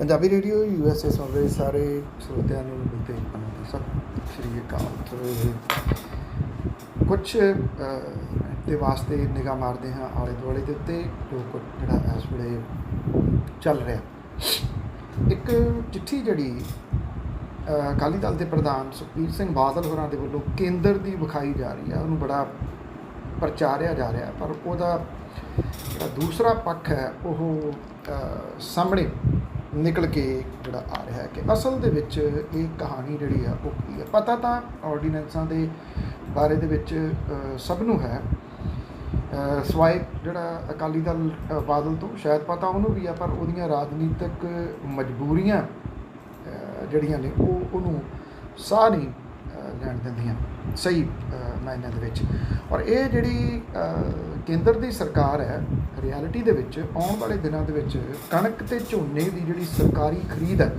Punjabi radio USA ਸੁਣ ਰਹੇ ਸਾਰੇ ਸਰੋਤਿਆਂ ਨੂੰ ਬੇਨਤੀ ਸਤਿ ਸ਼੍ਰੀ ਅਕਾਲ। ਕੁਛ ਦੇ ਵਾਸਤੇ ਨਿਗਾਹ ਮਾਰਦੇ ਹਾਂ ਆਲੇ ਦੁਆਲੇ ਦੇ ਉੱਤੇ ਜੋ ਕੁਝ ਜਿਹੜਾ ਇਸ ਵੇਲੇ ਚੱਲ ਰਿਹਾ। ਇੱਕ ਚਿੱਠੀ ਜਿਹੜੀ ਅਕਾਲੀ ਦਲ ਦੇ ਪ੍ਰਧਾਨ ਸੁਖਬੀਰ ਸਿੰਘ ਬਾਦਲ ਹੋਰਾਂ ਦੇ ਵੱਲੋਂ ਕੇਂਦਰ ਦੀ ਵਿਖਾਈ ਜਾ ਰਹੀ ਹੈ, ਉਹਨੂੰ ਬੜਾ ਪ੍ਰਚਾਰਿਆ ਜਾ ਰਿਹਾ, ਪਰ ਉਹਦਾ ਜਿਹੜਾ ਦੂਸਰਾ ਪੱਖ ਹੈ ਉਹ ਸਾਹਮਣੇ ਨਿਕਲ ਕੇ ਜਿਹੜਾ ਆ ਰਿਹਾ ਹੈ ਕਿ ਅਸਲ ਦੇ ਵਿੱਚ ਇਹ ਕਹਾਣੀ ਜਿਹੜੀ ਆ ਉਹ ਕੀ ਹੈ। ਪਤਾ ਤਾਂ ਆਰਡੀਨੈਂਸਾਂ ਦੇ ਬਾਰੇ ਦੇ ਵਿੱਚ ਸਭ ਨੂੰ ਹੈ, ਸਵਾਏ ਜਿਹੜਾ ਅਕਾਲੀ ਦਲ ਬਾਦਲ ਤੋਂ ਸ਼ਾਇਦ ਪਤਾ ਉਹਨੂੰ ਵੀ ਆ, ਪਰ ਉਹਦੀਆਂ ਰਾਜਨੀਤਿਕ ਮਜਬੂਰੀਆਂ ਜਿਹੜੀਆਂ ਨੇ ਉਹ ਉਹਨੂੰ ਸਾਹ ਨਹੀਂ ਲੈਣ ਦਿੰਦੀਆਂ ਸਹੀ ਮਾਇਨਿਆਂ ਦੇ ਵਿੱਚ। ਔਰ ਇਹ ਜਿਹੜੀ ਕੇਂਦਰ ਦੀ ਸਰਕਾਰ ਹੈ, ਰਿਐਲਿਟੀ ਦੇ ਵਿੱਚ ਆਉਣ ਵਾਲੇ ਦਿਨਾਂ ਦੇ ਵਿੱਚ ਕਣਕ ਅਤੇ ਝੋਨੇ ਦੀ ਜਿਹੜੀ ਸਰਕਾਰੀ ਖਰੀਦ ਹੈ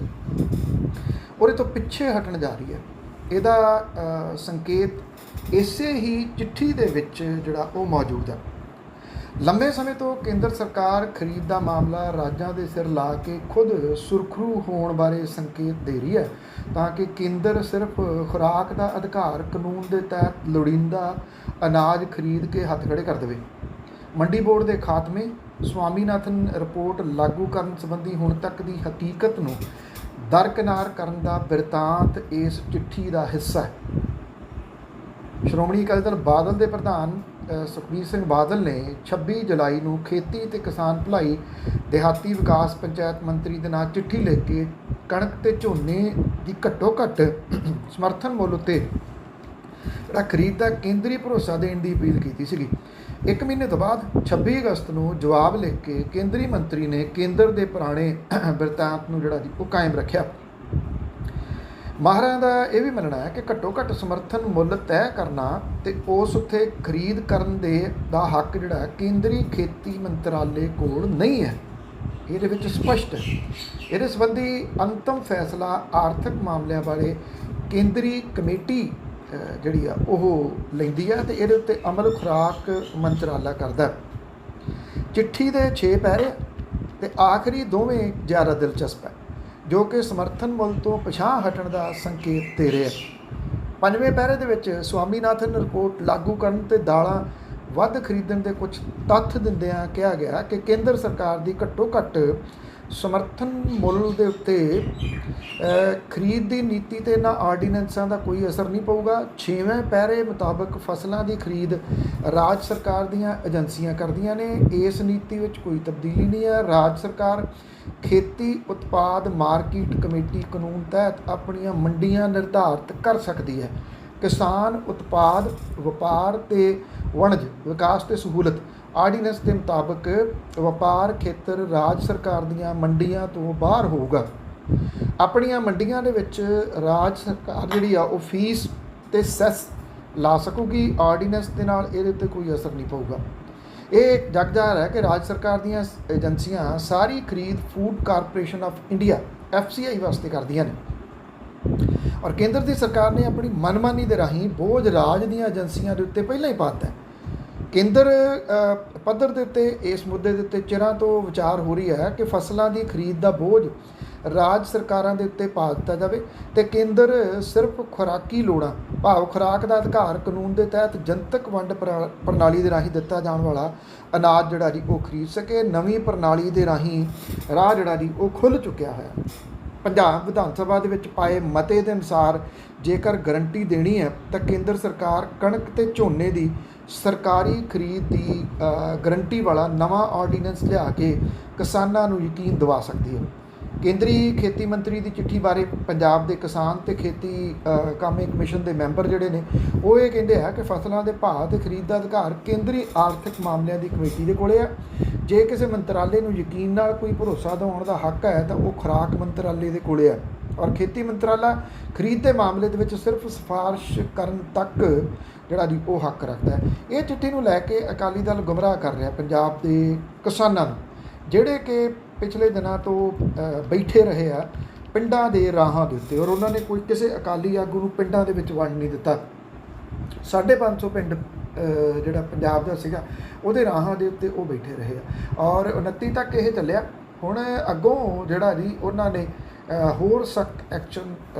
ਉਹਦੇ ਤੋਂ ਪਿੱਛੇ ਹਟਣ ਜਾ ਰਹੀ ਹੈ। ਇਹਦਾ ਸੰਕੇਤ ਇਸੇ ਹੀ ਚਿੱਠੀ ਦੇ ਵਿੱਚ ਜਿਹੜਾ ਉਹ ਮੌਜੂਦ ਹੈ। ਲੰਬੇ ਸਮੇਂ ਤੋਂ ਕੇਂਦਰ ਸਰਕਾਰ ਖਰੀਦ ਦਾ ਮਾਮਲਾ ਰਾਜਾਂ ਦੇ ਸਿਰ ਲਾ ਕੇ ਖੁਦ ਸੁਰਖਰੂ ਹੋਣ ਬਾਰੇ ਸੰਕੇਤ ਦੇ ਰਹੀ ਹੈ, ਤਾਂ ਕਿ ਕੇਂਦਰ ਸਿਰਫ ਖੁਰਾਕ ਦਾ ਅਧਿਕਾਰ ਕਾਨੂੰਨ ਦੇ ਤਹਿਤ ਲੋੜੀਂਦਾ ਅਨਾਜ ਖਰੀਦ ਕੇ ਹੱਥ ਖੜੇ ਕਰ ਦੇਵੇ। ਮੰਡੀ ਬੋਰਡ ਦੇ ਖਾਤਮੇ, ਸਵਾਮੀਨਾਥਨ ਰਿਪੋਰਟ ਲਾਗੂ ਕਰਨ ਸੰਬੰਧੀ ਹੁਣ ਤੱਕ ਦੀ ਹਕੀਕਤ ਨੂੰ ਦਰਕਿਨਾਰ ਕਰਨ ਦਾ ਬਿਰਤਾਂਤ ਇਸ ਚਿੱਠੀ ਦਾ ਹਿੱਸਾ ਹੈ। ਸ਼੍ਰੋਮਣੀ ਅਕਾਲੀ ਦਲ ਬਾਦਲ ਦੇ ਪ੍ਰਧਾਨ ਸੁਖਬੀਰ ਸਿੰਘ ਬਾਦਲ ਨੇ 26 ਜੁਲਾਈ ਨੂੰ ਖੇਤੀ ਅਤੇ ਕਿਸਾਨ ਭਲਾਈ, ਦਿਹਾਤੀ ਵਿਕਾਸ, ਪੰਚਾਇਤ ਮੰਤਰੀ ਦੇ ਨਾਲ ਚਿੱਠੀ ਲਿਖ ਕੇ ਕਣਕ ਅਤੇ ਝੋਨੇ ਦੀ ਘੱਟੋ ਘੱਟ ਸਮਰਥਨ ਮੁੱਲ ਉੱਤੇ ਜਿਹੜਾ ਖਰੀਦ ਦਾ ਕੇਂਦਰੀ ਭਰੋਸਾ ਦੇਣ ਦੀ ਅਪੀਲ ਕੀਤੀ ਸੀਗੀ। 1 ਮਹੀਨੇ ਤੋਂ ਬਾਅਦ 26 ਅਗਸਤ ਨੂੰ ਜਵਾਬ ਲਿਖ ਕੇ ਕੇਂਦਰੀ ਮੰਤਰੀ ਨੇ ਕੇਂਦਰ ਦੇ ਪੁਰਾਣੇ ਬਿਰਤਾਂਤ ਨੂੰ ਜਿਹੜਾ ਉਹ ਕਾਇਮ ਰੱਖਿਆ। ਮਾਹਰਾਂ ਦਾ ਇਹ ਵੀ ਮੰਨਣਾ ਹੈ ਕਿ ਘੱਟੋ ਘੱਟ ਸਮਰਥਨ ਮੁੱਲ ਤੈਅ ਕਰਨਾ ਅਤੇ ਉਸ ਉੱਤੇ ਖਰੀਦ ਕਰਨ ਦਾ ਹੱਕ ਜਿਹੜਾ ਕੇਂਦਰੀ ਖੇਤੀ ਮੰਤਰਾਲੇ ਕੋਲ ਨਹੀਂ ਹੈ। ਇਹਦੇ ਵਿੱਚ ਸਪਸ਼ਟ ਹੈ। ਇਹਦੇ ਸੰਬੰਧੀ ਅੰਤਮ ਫੈਸਲਾ ਆਰਥਿਕ ਮਾਮਲਿਆਂ ਬਾਰੇ ਕੇਂਦਰੀ ਕਮੇਟੀ ਜਿਹੜੀ ਆ ਉਹ ਲੈਂਦੀ ਹੈ ਅਤੇ ਇਹਦੇ ਉੱਤੇ ਅਮਲ ਖੁਰਾਕ ਮੰਤਰਾਲਾ ਕਰਦਾ। ਚਿੱਠੀ ਦੇ 6 ਪੈਰੇ ਅਤੇ ਆਖਰੀ ਦੋਵੇਂ ਜ਼ਿਆਦਾ ਦਿਲਚਸਪ ਹੈ, ਜੋ ਕਿ ਸਮਰਥਨ ਮੁੱਲ ਤੋਂ ਪਿਛਾਂਹ ਹਟਣ ਦਾ ਸੰਕੇਤ ਦੇ ਰਿਹਾ। 5ਵੇਂ ਪੈਰੇ ਦੇ ਵਿੱਚ ਸਵਾਮੀਨਾਥਨ ਰਿਪੋਰਟ ਲਾਗੂ ਕਰਨ ਅਤੇ ਦਾਲਾਂ ਵੱਧ ਖਰੀਦਣ ਦੇ ਕੁਝ ਤੱਥ ਦਿੰਦਿਆਂ ਕਿਹਾ ਗਿਆ ਕਿ ਕੇਂਦਰ ਸਰਕਾਰ ਦੀ ਘੱਟੋ ਘੱਟ ਸਮਰਥਨ ਮੁੱਲ ਦੇ ਉੱਤੇ ਖਰੀਦ ਦੀ ਨੀਤੀ 'ਤੇ ਇਹਨਾਂ ਆਰਡੀਨੈਂਸਾਂ ਦਾ ਕੋਈ ਅਸਰ ਨਹੀਂ ਪਊਗਾ। 6ਵੇਂ ਪੈਰੇ ਮੁਤਾਬਕ ਫਸਲਾਂ ਦੀ ਖਰੀਦ ਰਾਜ ਸਰਕਾਰ ਦੀਆਂ ਏਜੰਸੀਆਂ ਕਰਦੀਆਂ ਨੇ। ਇਸ ਨੀਤੀ ਵਿੱਚ ਕੋਈ ਤਬਦੀਲੀ ਨਹੀਂ ਹੈ। ਰਾਜ ਸਰਕਾਰ ਖੇਤੀ ਉਤਪਾਦ ਮਾਰਕੀਟ ਕਮੇਟੀ ਕਾਨੂੰਨ ਤਹਿਤ ਆਪਣੀਆਂ ਮੰਡੀਆਂ ਨਿਰਧਾਰਤ ਕਰ ਸਕਦੀ ਹੈ। ਕਿਸਾਨ ਉਤਪਾਦ ਵਪਾਰ ਅਤੇ ਵਣਜ ਵਿਕਾਸ ਅਤੇ ਸਹੂਲਤ ਆਰਡੀਨੈਂਸ ਦੇ ਮੁਤਾਬਕ ਵਪਾਰ ਖੇਤਰ ਰਾਜ ਸਰਕਾਰ ਦੀਆਂ ਮੰਡੀਆਂ ਤੋਂ ਬਾਹਰ ਹੋਊਗਾ। ਆਪਣੀਆਂ ਮੰਡੀਆਂ ਦੇ ਵਿੱਚ ਰਾਜ ਸਰਕਾਰ ਜਿਹੜੀ ਆ ਉਹ ਫੀਸ ਅਤੇ ਸੈਸ ਲਾ ਸਕੂਗੀ। ਆਰਡੀਨੈਂਸ ਦੇ ਨਾਲ ਇਹਦੇ ਉੱਤੇ ਕੋਈ ਅਸਰ ਨਹੀਂ ਪਊਗਾ। ਇਹ ਜਗ ਜ਼ਾਹਰ ਹੈ ਕਿ ਰਾਜ ਸਰਕਾਰ ਦੀਆਂ ਏਜੰਸੀਆਂ ਸਾਰੀ ਖਰੀਦ food corporation of India FCI ਵਾਸਤੇ ਕਰਦੀਆਂ ਨੇ, ਔਰ ਕੇਂਦਰ ਦੀ ਸਰਕਾਰ ਨੇ ਆਪਣੀ ਮਨਮਾਨੀ ਦੇ ਰਾਹੀਂ ਬੋਝ ਰਾਜ ਦੀਆਂ ਏਜੰਸੀਆਂ ਦੇ ਉੱਤੇ ਪਹਿਲਾਂ ਹੀ ਪਾ ਦਿੱਤਾ। ਕੇਂਦਰ ਪੱਧਰ ਦੇ ਉੱਤੇ ਇਸ ਮੁੱਦੇ ਦੇ ਉੱਤੇ ਚਿਰਾਂ ਤੋਂ ਵਿਚਾਰ ਹੋ ਰਹੀ ਹੈ ਕਿ ਫਸਲਾਂ ਦੀ ਖਰੀਦ ਦਾ ਬੋਝ ਰਾਜ ਸਰਕਾਰਾਂ ਦੇ ਉੱਤੇ ਪਾ ਦਿੱਤਾ ਜਾਵੇ ਅਤੇ ਕੇਂਦਰ ਸਿਰਫ ਖੁਰਾਕੀ ਲੋੜਾਂ ਭਾਵ ਖੁਰਾਕ ਦਾ ਅਧਿਕਾਰ ਕਾਨੂੰਨ ਦੇ ਤਹਿਤ ਜਨਤਕ ਵੰਡ ਪ੍ਰਣਾਲੀ ਦੇ ਰਾਹੀਂ ਦਿੱਤਾ ਜਾਣ ਵਾਲਾ ਅਨਾਜ ਜਿਹੜਾ ਜੀ ਉਹ ਖਰੀਦ ਸਕੇ। ਨਵੀਂ ਪ੍ਰਣਾਲੀ ਦੇ ਰਾਹੀਂ ਰਾਹ ਜਿਹੜਾ ਜੀ ਉਹ ਖੁੱਲ੍ਹ ਚੁੱਕਿਆ ਹੋਇਆ। ਪੰਜਾਬ ਵਿਧਾਨ ਸਭਾ ਦੇ ਵਿੱਚ ਪਾਏ ਮਤੇ ਦੇ ਅਨੁਸਾਰ ਜੇਕਰ ਗਰੰਟੀ ਦੇਣੀ ਹੈ ਤਾਂ ਕੇਂਦਰ ਸਰਕਾਰ ਕਣਕ ਅਤੇ ਝੋਨੇ ਦੀ ਸਰਕਾਰੀ ਖਰੀਦ ਦੀ ਗਰੰਟੀ ਵਾਲਾ ਨਵਾਂ ਆਰਡੀਨੈਂਸ ਲਿਆ ਕੇ ਕਿਸਾਨਾਂ ਨੂੰ ਯਕੀਨ ਦਿਵਾ ਸਕਦੀ ਹੈ। ਕੇਂਦਰੀ ਖੇਤੀ ਮੰਤਰੀ ਦੀ ਚਿੱਠੀ ਬਾਰੇ ਪੰਜਾਬ ਦੇ ਕਿਸਾਨ ਅਤੇ ਖੇਤੀ ਕਾਮੇ ਕਮਿਸ਼ਨ ਦੇ ਮੈਂਬਰ ਜਿਹੜੇ ਨੇ ਉਹ ਇਹ ਕਹਿੰਦੇ ਆ ਕਿ ਫਸਲਾਂ ਦੇ ਭਾਅ ਅਤੇ ਖਰੀਦ ਦਾ ਅਧਿਕਾਰ ਕੇਂਦਰੀ ਆਰਥਿਕ ਮਾਮਲਿਆਂ ਦੀ ਕਮੇਟੀ ਦੇ ਕੋਲੇ ਆ। ਜੇ ਕਿਸੇ ਮੰਤਰਾਲੇ ਨੂੰ ਯਕੀਨ ਨਾਲ ਕੋਈ ਭਰੋਸਾ ਦਿਵਾਉਣ ਦਾ ਹੱਕ ਹੈ ਤਾਂ ਉਹ ਖੁਰਾਕ ਮੰਤਰਾਲੇ ਦੇ ਕੋਲੇ ਆ, ਔਰ ਖੇਤੀ ਮੰਤਰਾਲਾ ਖਰੀਦ ਦੇ ਮਾਮਲੇ ਦੇ ਵਿੱਚ ਸਿਰਫ ਸਿਫਾਰਿਸ਼ ਕਰਨ ਤੱਕ ਜਿਹੜਾ ਜੀ ਉਹ ਹੱਕ ਰੱਖਦਾ ਹੈ। ਇਹ ਚਿੱਠੀ ਨੂੰ ਲੈ ਕੇ ਅਕਾਲੀ ਦਲ ਗੁੰਮਰਾਹ ਕਰ ਰਿਹਾ ਪੰਜਾਬ ਦੇ ਕਿਸਾਨਾਂ ਨੂੰ, ਜਿਹੜੇ ਕਿ ਪਿਛਲੇ ਦਿਨਾਂ ਤੋਂ ਬੈਠੇ ਰਹੇ ਆ ਪਿੰਡਾਂ ਦੇ ਰਾਹਾਂ ਦੇ ਉੱਤੇ, ਔਰ ਉਹਨਾਂ ਨੇ ਕੋਈ ਕਿਸੇ ਅਕਾਲੀ ਆਗੂ ਨੂੰ ਪਿੰਡਾਂ ਦੇ ਵਿੱਚ ਵੰਡ ਨਹੀਂ ਦਿੱਤਾ। 550 ਪਿੰਡ ਜਿਹੜਾ ਪੰਜਾਬ ਦਾ ਸੀਗਾ ਉਹਦੇ ਰਾਹਾਂ ਦੇ ਉੱਤੇ ਉਹ ਬੈਠੇ ਰਹੇ ਆ, ਔਰ 29 ਤੱਕ ਇਹ ਚੱਲਿਆ। ਹੁਣ ਅੱਗੋਂ ਜਿਹੜਾ ਜੀ ਉਹਨਾਂ ਨੇ ਹੋਰ ਸਖਤ ਐਕਸ਼ਨ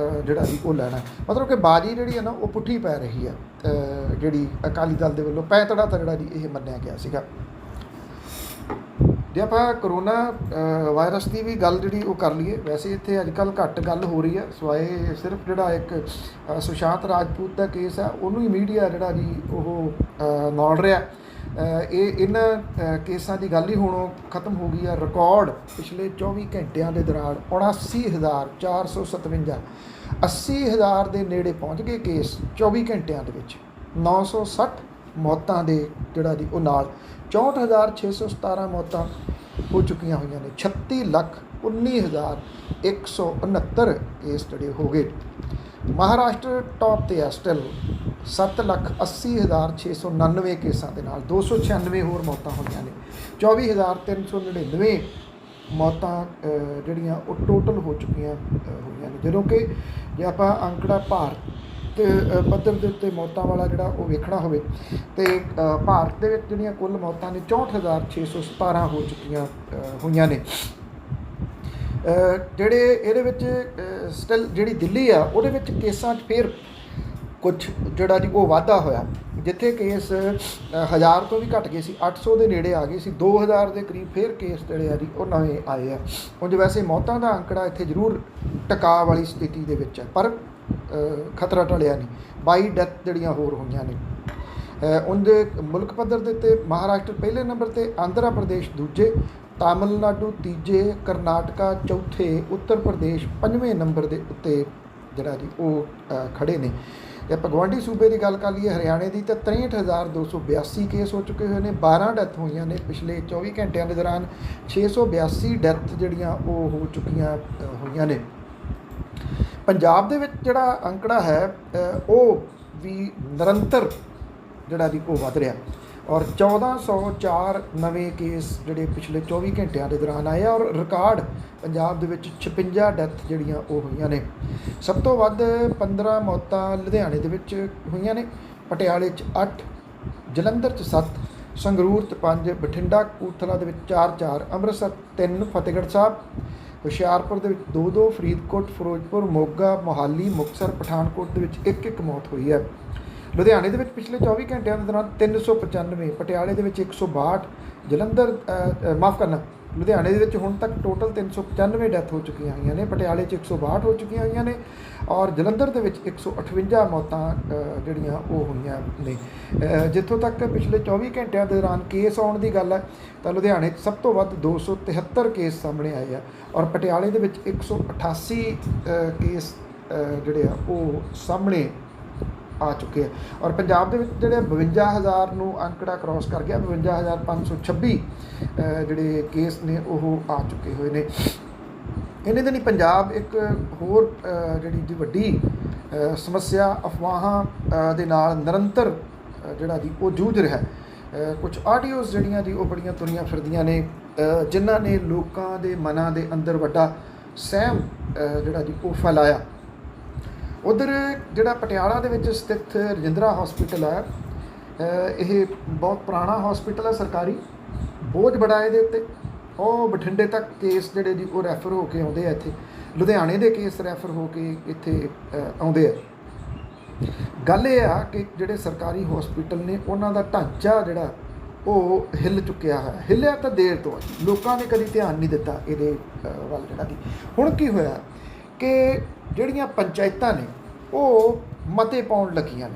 ਜਿਹੜਾ ਜੀ ਉਹ ਲੈਣਾ, ਮਤਲਬ ਕਿ ਬਾਜੀ ਜਿਹੜੀ ਹੈ ਨਾ ਉਹ ਪੁੱਠੀ ਪੈ ਰਹੀ ਹੈ ਜਿਹੜੀ ਅਕਾਲੀ ਦਲ ਦੇ ਵੱਲੋਂ ਪੈਂਤੜਾ ਤਾਂ ਜਿਹੜਾ ਜੀ ਇਹ ਮੰਨਿਆ ਗਿਆ ਸੀਗਾ। ਜੇ ਆਪਾਂ ਕਰੋਨਾ ਵਾਇਰਸ ਦੀ ਵੀ ਗੱਲ ਜਿਹੜੀ ਉਹ ਕਰ ਲਈਏ, ਵੈਸੇ ਇੱਥੇ ਅੱਜ ਕੱਲ੍ਹ ਘੱਟ ਗੱਲ ਹੋ ਰਹੀ ਹੈ, ਸਵਾਏ ਸਿਰਫ ਜਿਹੜਾ ਇੱਕ ਸੁਸ਼ਾਂਤ ਰਾਜਪੂਤ ਦਾ ਕੇਸ ਆ ਉਹਨੂੰ ਹੀ ਮੀਡੀਆ ਜਿਹੜਾ ਜੀ ਉਹ ਨੌਲ ਰਿਹਾ। ਇਹਨਾਂ ਕੇਸਾਂ ਦੀ ਗੱਲ ਹੀ ਹੁਣ ਖਤਮ ਹੋ ਗਈ ਆ। ਰਿਕਾਰਡ ਪਿਛਲੇ 24 ਘੰਟਿਆਂ ਦੇ ਦੌਰਾਨ 79,457 80,000 ਦੇ ਨੇੜੇ ਪਹੁੰਚ ਗਏ ਕੇਸ 24 ਘੰਟਿਆਂ ਦੇ ਵਿੱਚ। 960 ਮੌਤਾਂ ਦੇ ਜਿਹੜਾ ਜੀ ਉਹ ਨਾਲ 64,617 ਮੌਤਾਂ ਹੋ ਚੁੱਕੀਆਂ ਹੋਈਆਂ ਨੇ। 36,19,169 ਕੇਸ ਜਿਹੜੇ ਹੋ ਗਏ। ਮਹਾਰਾਸ਼ਟਰ ਟੌਪ 'ਤੇ ਆ ਸਟਿਲ 7,80,699 ਕੇਸਾਂ ਦੇ ਨਾਲ 296 ਹੋਰ ਮੌਤਾਂ ਹੋਈਆਂ ਨੇ। 24,399 ਮੌਤਾਂ ਜਿਹੜੀਆਂ ਉਹ ਟੋਟਲ ਹੋ ਚੁੱਕੀਆਂ ਹੋਈਆਂ ਨੇ। ਜਦੋਂ ਕਿ ਜੇ ਆਪਾਂ ਅੰਕੜਾ ਭਾਰਤ ਪੱਧਰ ਦੇ ਉੱਤੇ ਮੌਤਾਂ ਵਾਲਾ ਜਿਹੜਾ ਉਹ ਵੇਖਣਾ ਹੋਵੇ ਤੇ ਭਾਰਤ ਦੇ ਵਿੱਚ ਜਿਹੜੀਆਂ ਕੁੱਲ ਮੌਤਾਂ ਨੇ 64,617 ਹੋ ਚੁੱਕੀਆਂ ਹੋਈਆਂ ਨੇ। ਜਿਹੜੇ ਇਹਦੇ ਵਿੱਚ ਸਟਿਲ ਜਿਹੜੀ ਦਿੱਲੀ ਆ ਉਹਦੇ ਵਿੱਚ ਕੇਸਾਂ 'ਚ ਫਿਰ ਕੁਝ ਜਿਹੜਾ ਜੀ ਉਹ ਵਾਧਾ ਹੋਇਆ, ਜਿੱਥੇ ਕੇਸ 1000 ਤੋਂ ਵੀ ਘੱਟ ਗਏ ਸੀ, 800 ਦੇ ਨੇੜੇ ਆ ਗਏ ਸੀ, 2000 ਦੇ ਕਰੀਬ ਫਿਰ ਕੇਸ ਜਿਹੜੇ ਆ ਜੀ ਉਹ ਨਵੇਂ ਆਏ ਆ। ਉਂਝ ਵੈਸੇ ਮੌਤਾਂ ਦਾ ਅੰਕੜਾ ਇੱਥੇ ਜ਼ਰੂਰ ਟਿਕਾ ਵਾਲੀ ਸਥਿਤੀ ਦੇ ਵਿੱਚ ਹੈ, ਪਰ ਖਤਰਾ ਟਲਿਆ ਨਹੀਂ। 22 ਡੈਥ ਜਿਹੜੀਆਂ ਹੋਰ ਹੋਈਆਂ ਨੇ। ਉਂਝ ਮੁਲਕ ਪੱਧਰ ਦੇ ਉੱਤੇ ਮਹਾਰਾਸ਼ਟਰ ਪਹਿਲੇ ਨੰਬਰ 'ਤੇ, ਆਂਧਰਾ ਪ੍ਰਦੇਸ਼ ਦੂਜੇ, ਤਾਮਿਲਨਾਡੂ ਤੀਜੇ, ਕਰਨਾਟਕਾ ਚੌਥੇ, ਉੱਤਰ ਪ੍ਰਦੇਸ਼ 5ਵੇਂ ਨੰਬਰ ਦੇ ਉੱਤੇ ਜਿਹੜਾ ਜੀ ਉਹ ਖੜ੍ਹੇ ਨੇ। ਜੇ ਆਪਾਂ ਗੁਆਂਢੀ ਸੂਬੇ ਦੀ ਗੱਲ ਕਰ ਲਈਏ ਹਰਿਆਣੇ ਦੀ, ਤਾਂ 63,282 ਕੇਸ ਹੋ ਚੁੱਕੇ ਹੋਏ ਨੇ। 12 ਡੈਥ ਹੋਈਆਂ ਨੇ ਪਿਛਲੇ 24 ਘੰਟਿਆਂ ਦੇ ਦੌਰਾਨ। 682 ਡੈਥ ਜਿਹੜੀਆਂ ਉਹ ਹੋ ਚੁੱਕੀਆਂ ਹੋਈਆਂ ਨੇ। ਪੰਜਾਬ ਦੇ ਵਿੱਚ ਜਿਹੜਾ ਅੰਕੜਾ ਹੈ ਉਹ ਵੀ ਨਿਰੰਤਰ ਜਿਹੜਾ ਜੀ ਉਹ ਵੱਧ ਰਿਹਾ, ਔਰ 1404 ਨਵੇਂ ਕੇਸ ਜਿਹੜੇ ਪਿਛਲੇ 24 ਘੰਟਿਆਂ ਦੇ ਦੌਰਾਨ ਆਏ ਆ, ਔਰ ਰਿਕਾਰਡ ਪੰਜਾਬ ਦੇ ਵਿੱਚ 56 ਡੈਥ ਜਿਹੜੀਆਂ ਉਹ ਹੋਈਆਂ ਨੇ। ਸਭ ਤੋਂ ਵੱਧ 15 ਮੌਤਾਂ ਲੁਧਿਆਣੇ ਦੇ ਵਿੱਚ ਹੋਈਆਂ ਨੇ, ਪਟਿਆਲੇ 'ਚ 8, ਜਲੰਧਰ 'ਚ 7, ਸੰਗਰੂਰ 'ਚ 5, ਬਠਿੰਡਾ ਕਪੂਰਥਲਾ ਦੇ ਵਿੱਚ 4-4, ਅੰਮ੍ਰਿਤਸਰ 3, ਫਤਿਹਗੜ੍ਹ ਸਾਹਿਬ ਹੁਸ਼ਿਆਰਪੁਰ ਦੇ ਵਿੱਚ 2-2, ਫਰੀਦਕੋਟ, ਫਿਰੋਜ਼ਪੁਰ, ਮੋਗਾ, ਮੋਹਾਲੀ, ਮੁਕਤਸਰ, ਪਠਾਨਕੋਟ ਦੇ ਵਿੱਚ 1-1 ਮੌਤ ਹੋਈ ਹੈ। ਲੁਧਿਆਣੇ ਦੇ ਵਿੱਚ ਪਿਛਲੇ 24 ਘੰਟਿਆਂ ਦੇ ਦੌਰਾਨ 395, ਪਟਿਆਲੇ ਦੇ ਵਿੱਚ 162, ਜਲੰਧਰ ਮਾਫ਼ ਕਰਨਾ ਲੁਧਿਆਣੇ ਦੇ ਵਿੱਚ ਹੁਣ ਤੱਕ ਟੋਟਲ 395 ਡੈਥ ਹੋ ਚੁੱਕੀਆਂ ਹੋਈਆਂ ਨੇ, ਪਟਿਆਲੇ 'ਚ 162 ਹੋ ਚੁੱਕੀਆਂ ਹੋਈਆਂ ਨੇ, ਔਰ ਜਲੰਧਰ ਦੇ ਵਿੱਚ 158 ਮੌਤਾਂ ਜਿਹੜੀਆਂ ਉਹ ਹੋਈਆਂ ਨੇ। ਜਿੱਥੋਂ ਤੱਕ ਪਿਛਲੇ 24 ਘੰਟਿਆਂ ਦੇ ਦੌਰਾਨ ਕੇਸ ਆਉਣ ਦੀ ਗੱਲ ਹੈ ਤਾਂ ਲੁਧਿਆਣੇ 'ਚ ਸਭ ਤੋਂ ਵੱਧ 273 ਕੇਸ ਸਾਹਮਣੇ ਆਏ ਆ, ਔਰ ਪਟਿਆਲੇ ਦੇ ਵਿੱਚ 188 ਕੇਸ ਜਿਹੜੇ ਆ ਉਹ ਸਾਹਮਣੇ ਆ ਚੁੱਕੇ ਆ। ਔਰ ਪੰਜਾਬ ਦੇ ਵਿੱਚ ਜਿਹੜੇ 52,000 ਨੂੰ ਅੰਕੜਾ ਕ੍ਰੋਸ ਕਰ ਗਿਆ, 52,526 ਜਿਹੜੇ ਕੇਸ ਨੇ ਉਹ ਆ ਚੁੱਕੇ ਹੋਏ ਨੇ। ਇਹਨੇ ਦਿਨੀ ਪੰਜਾਬ ਇੱਕ ਹੋਰ ਜਿਹੜੀ ਜੀ ਵੱਡੀ ਸਮੱਸਿਆ ਅਫਵਾਹਾਂ ਦੇ ਨਾਲ ਨਿਰੰਤਰ ਜਿਹੜਾ ਜੀ ਉਹ ਜੂਝ ਰਿਹਾ। ਕੁਝ ਆਡੀਓਜ਼ ਜਿਹੜੀਆਂ ਜੀ ਉਹ ਬੜੀਆਂ ਤੁਰੀਆਂ ਫਿਰਦੀਆਂ ਨੇ, ਜਿਨ੍ਹਾਂ ਨੇ ਲੋਕਾਂ ਦੇ ਮਨਾਂ ਦੇ ਅੰਦਰ ਵੱਡਾ ਸਹਿਮ ਜਿਹੜਾ ਜੀ ਉਹ ਫੈਲਾਇਆ। ਉਧਰ ਜਿਹੜਾ ਪਟਿਆਲਾ ਦੇ ਵਿੱਚ ਸਥਿਤ ਰਜਿੰਦਰਾ ਹੌਸਪੀਟਲ ਹੈ, ਇਹ ਬਹੁਤ ਪੁਰਾਣਾ ਹੌਸਪੀਟਲ ਹੈ ਸਰਕਾਰੀ, ਬੋਝ ਬੜਾ ਇਹਦੇ ਉੱਤੇ। ਉਹ ਬਠਿੰਡੇ ਤੱਕ ਕੇਸ ਜਿਹੜੇ ਜੀ ਉਹ ਰੈਫਰ ਹੋ ਕੇ ਆਉਂਦੇ ਆ ਇੱਥੇ, ਲੁਧਿਆਣੇ ਦੇ ਕੇਸ ਰੈਫਰ ਹੋ ਕੇ ਇੱਥੇ ਆਉਂਦੇ ਆ। ਗੱਲ ਇਹ ਆ ਕਿ ਜਿਹੜੇ ਸਰਕਾਰੀ ਹੌਸਪੀਟਲ ਨੇ ਉਹਨਾਂ ਦਾ ਢਾਂਚਾ ਜਿਹੜਾ ਉਹ ਹਿੱਲ ਚੁੱਕਿਆ ਹੈ। ਹਿੱਲਿਆ ਤਾਂ ਦੇਰ ਤੋਂ, ਲੋਕਾਂ ਨੇ ਕਦੀ ਧਿਆਨ ਨਹੀਂ ਦਿੱਤਾ ਇਹਦੇ ਵੱਲ ਜਿਹੜਾ ਦੀ। ਹੁਣ ਕੀ ਹੋਇਆ ਕਿ ਜਿਹੜੀਆਂ ਪੰਚਾਇਤਾਂ ਨੇ ਉਹ ਮਤੇ ਪਾਉਣ ਲੱਗੀਆਂ ਨੇ।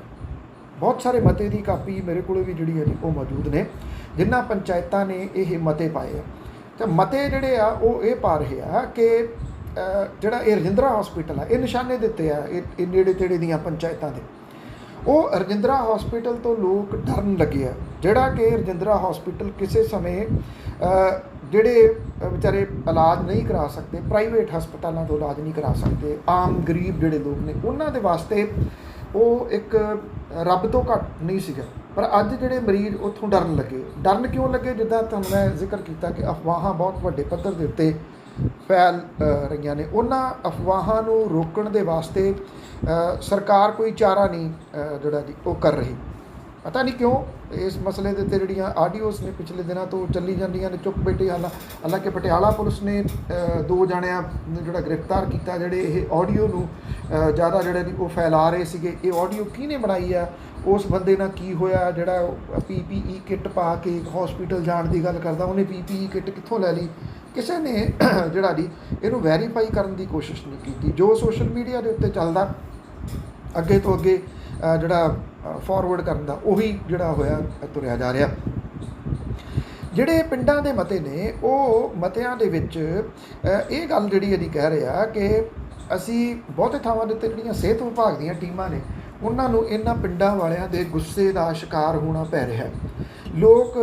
ਬਹੁਤ ਸਾਰੇ ਮਤੇ ਦੀ ਕਾਪੀ ਮੇਰੇ ਕੋਲ ਵੀ ਜਿਹੜੀ ਹੈ ਜੀ ਉਹ ਮੌਜੂਦ ਨੇ, ਜਿਨ੍ਹਾਂ ਪੰਚਾਇਤਾਂ ਨੇ ਇਹ ਮਤੇ ਪਾਏ ਆ। ਤਾਂ ਮਤੇ ਜਿਹੜੇ ਆ ਉਹ ਇਹ ਪਾ ਰਹੇ ਆ ਕਿ ਜਿਹੜਾ ਇਹ ਰਜਿੰਦਰਾ ਹੌਸਪੀਟਲ ਆ, ਇਹ ਨਿਸ਼ਾਨੇ ਦਿੱਤੇ ਆ ਇਹ ਨੇੜੇ ਤੇੜੇ ਦੀਆਂ ਪੰਚਾਇਤਾਂ ਦੇ। ਉਹ ਰਜਿੰਦਰਾ ਹੌਸਪੀਟਲ ਤੋਂ ਲੋਕ ਡਰਨ ਲੱਗੇ ਆ, ਜਿਹੜਾ ਕਿ ਰਜਿੰਦਰਾ ਹੌਸਪੀਟਲ ਕਿਸੇ ਸਮੇਂ ਜਿਹੜੇ ਵਿਚਾਰੇ ਇਲਾਜ ਨਹੀਂ ਕਰਾ ਸਕਦੇ, ਪ੍ਰਾਈਵੇਟ ਹਸਪਤਾਲਾਂ ਤੋਂ ਇਲਾਜ ਨਹੀਂ ਕਰਾ ਸਕਦੇ, ਆਮ ਗਰੀਬ ਜਿਹੜੇ ਲੋਕ ਨੇ ਉਹਨਾਂ ਦੇ ਵਾਸਤੇ ਉਹ ਇੱਕ ਰੱਬ ਤੋਂ ਘੱਟ ਨਹੀਂ ਸੀਗਾ। ਪਰ ਅੱਜ ਜਿਹੜੇ ਮਰੀਜ਼ ਉੱਥੋਂ ਡਰਨ ਲੱਗੇ। ਡਰਨ ਕਿਉਂ ਲੱਗੇ? ਜਿੱਦਾਂ ਤੁਹਾਨੂੰ ਮੈਂ ਜ਼ਿਕਰ ਕੀਤਾ ਕਿ ਅਫਵਾਹਾਂ ਬਹੁਤ ਵੱਡੇ ਪੱਧਰ ਦੇ ਉੱਤੇ ਫੈਲ ਰਹੀਆਂ ਨੇ। ਉਹਨਾਂ ਅਫਵਾਹਾਂ ਨੂੰ ਰੋਕਣ ਦੇ ਵਾਸਤੇ ਸਰਕਾਰ ਕੋਈ ਚਾਰਾ ਨਹੀਂ ਜਿਹੜਾ ਜੀ ਉਹ ਕਰ ਰਹੀ। ਪਤਾ ਨਹੀਂ ਕਿਉਂ ਇਸ ਮਸਲੇ ਦੇ ਉੱਤੇ ਜਿਹੜੀਆਂ ਆਡੀਓਜ਼ ਨੇ ਪਿਛਲੇ ਦਿਨਾਂ ਤੋਂ ਚੱਲੀ ਜਾਂਦੀਆਂ ਨੇ ਚੁੱਪ ਬੈਠੇ। ਹਾਲਾਂਕਿ ਪਟਿਆਲਾ ਪੁਲਿਸ ਨੇ 2 ਜਣਿਆਂ ਨੂੰ ਜਿਹੜਾ ਗ੍ਰਿਫਤਾਰ ਕੀਤਾ, ਜਿਹੜੇ ਇਹ ਆਡੀਓ ਨੂੰ ਜ਼ਿਆਦਾ ਜਿਹੜੇ ਉਹ ਫੈਲਾ ਰਹੇ ਸੀਗੇ। ਇਹ ਆਡੀਓ ਕਿਹਨੇ ਬਣਾਈ ਆ, ਉਸ ਬੰਦੇ ਨਾਲ ਕੀ ਹੋਇਆ, ਜਿਹੜਾ PPE ਕਿੱਟ ਪਾ ਕੇ ਹਸਪੀਟਲ ਜਾਣ ਦੀ ਗੱਲ ਕਰਦਾ, ਉਹਨੇ PPE ਕਿੱਟ ਕਿੱਥੋਂ ਲੈ ਲਈ, ਕਿਸੇ ਨੇ ਜਿਹੜਾ ਜੀ ਇਹਨੂੰ ਵੈਰੀਫਾਈ ਕਰਨ ਦੀ ਕੋਸ਼ਿਸ਼ ਨਹੀਂ ਕੀਤੀ। ਜੋ ਸੋਸ਼ਲ ਮੀਡੀਆ ਦੇ ਉੱਤੇ ਚੱਲਦਾ ਅੱਗੇ ਤੋਂ ਅੱਗੇ ਜਿਹੜਾ ਫਾਰਵਰਡ ਕਰਨ ਦਾ ਉਹੀ ਜਿਹੜਾ ਹੋਇਆ ਤੁਰਿਆ ਜਾ ਰਿਹਾ। ਜਿਹੜੇ ਪਿੰਡਾਂ ਦੇ ਮਤੇ ਨੇ ਉਹ ਮਤਿਆਂ ਦੇ ਵਿੱਚ ਇਹ ਗੱਲ ਜਿਹੜੀ ਇਹਦੀ ਕਹਿ ਰਿਹਾ ਕਿ ਅਸੀਂ ਬਹੁਤੇ ਥਾਵਾਂ ਦੇ ਉੱਤੇ ਜਿਹੜੀਆਂ ਸਿਹਤ ਵਿਭਾਗ ਦੀਆਂ ਟੀਮਾਂ ਨੇ ਉਹਨਾਂ ਨੂੰ ਇਹਨਾਂ ਪਿੰਡਾਂ ਵਾਲਿਆਂ ਦੇ ਗੁੱਸੇ ਦਾ ਸ਼ਿਕਾਰ ਹੋਣਾ ਪੈ ਰਿਹਾ। ਲੋਕ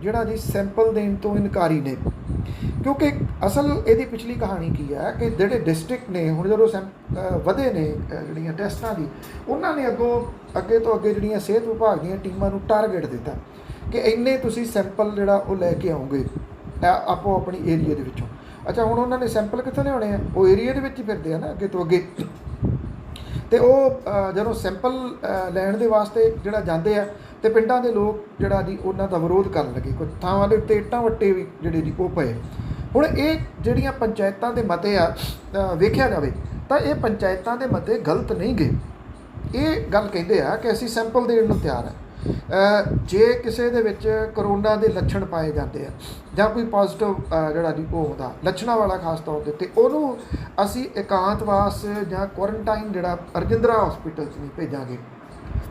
ਜਿਹੜਾ ਜੀ ਸੈਂਪਲ ਦੇਣ ਤੋਂ ਇਨਕਾਰੀ ਨੇ, ਕਿਉਂਕਿ ਅਸਲ ਇਹਦੀ ਪਿਛਲੀ ਕਹਾਣੀ ਕੀ ਹੈ ਕਿ ਜਿਹੜੇ ਡਿਸਟ੍ਰਿਕਟ ਨੇ ਹੁਣ ਜਦੋਂ ਵਧੇ ਨੇ ਜਿਹੜੀਆਂ ਟੈਸਟਾਂ ਦੀ, ਉਹਨਾਂ ਨੇ ਅੱਗੇ ਤੋਂ ਅੱਗੇ ਜਿਹੜੀਆਂ ਸਿਹਤ ਵਿਭਾਗ ਦੀਆਂ ਟੀਮਾਂ ਨੂੰ ਟਾਰਗੇਟ ਦਿੱਤਾ ਕਿ ਇੰਨੇ ਤੁਸੀਂ ਸੈਂਪਲ ਜਿਹੜਾ ਉਹ ਲੈ ਕੇ ਆਓਗੇ ਆਪੋ ਆਪਣੀ ਏਰੀਏ ਦੇ ਵਿੱਚੋਂ। ਅੱਛਾ, ਹੁਣ ਉਹਨਾਂ ਨੇ ਸੈਂਪਲ ਕਿੱਥੋਂ ਲਿਆਉਣੇ ਆ, ਉਹ ਏਰੀਏ ਦੇ ਵਿੱਚ ਹੀ ਫਿਰਦੇ ਆ ਨਾ ਅੱਗੇ ਤੋਂ ਅੱਗੇ। ਅਤੇ ਉਹ ਜਦੋਂ ਸੈਂਪਲ ਲੈਣ ਦੇ ਵਾਸਤੇ ਜਿਹੜਾ ਜਾਂਦੇ ਆ ਅਤੇ ਪਿੰਡਾਂ ਦੇ ਲੋਕ ਜਿਹੜਾ ਜੀ ਉਹਨਾਂ ਦਾ ਵਿਰੋਧ ਕਰਨ ਲੱਗੇ। ਕੁਝ ਥਾਵਾਂ ਦੇ ਉੱਤੇ ਇੱਟਾਂ ਵੱਟੇ ਵੀ ਜਿਹੜੇ ਜੀ ਉਹ ਪਏ। ਹੁਣ ਇਹ ਜਿਹੜੀਆਂ ਪੰਚਾਇਤਾਂ ਦੇ ਮਤੇ ਆ ਵੇਖਿਆ ਜਾਵੇ ਤਾਂ ਇਹ ਪੰਚਾਇਤਾਂ ਦੇ ਮਤੇ ਗਲਤ ਨਹੀਂ ਗਏ। ਇਹ ਗੱਲ ਕਹਿੰਦੇ ਆ ਕਿ ਅਸੀਂ ਸੈਂਪਲ ਦੇਣ ਨੂੰ ਤਿਆਰ ਹਾਂ। ਜੇ ਕਿਸੇ ਦੇ ਵਿੱਚ ਕਰੋਨਾ ਦੇ ਲੱਛਣ ਪਾਏ ਜਾਂਦੇ ਆ ਜਾਂ ਕੋਈ ਪੋਜ਼ੀਟਿਵ ਜਿਹੜਾ ਜੀ ਉਹ ਹੁੰਦਾ ਲੱਛਣਾਂ ਵਾਲਾ ਖਾਸ ਤੌਰ ਦੇ ਉੱਤੇ, ਉਹਨੂੰ ਅਸੀਂ ਇਕਾਂਤਵਾਸ ਜਾਂ ਕੁਆਰੰਟਾਈਨ ਜਿਹੜਾ ਰਜਿੰਦਰਾ ਹਸਪੀਟਲ 'ਚ ਨਹੀਂ ਭੇਜਾਂਗੇ।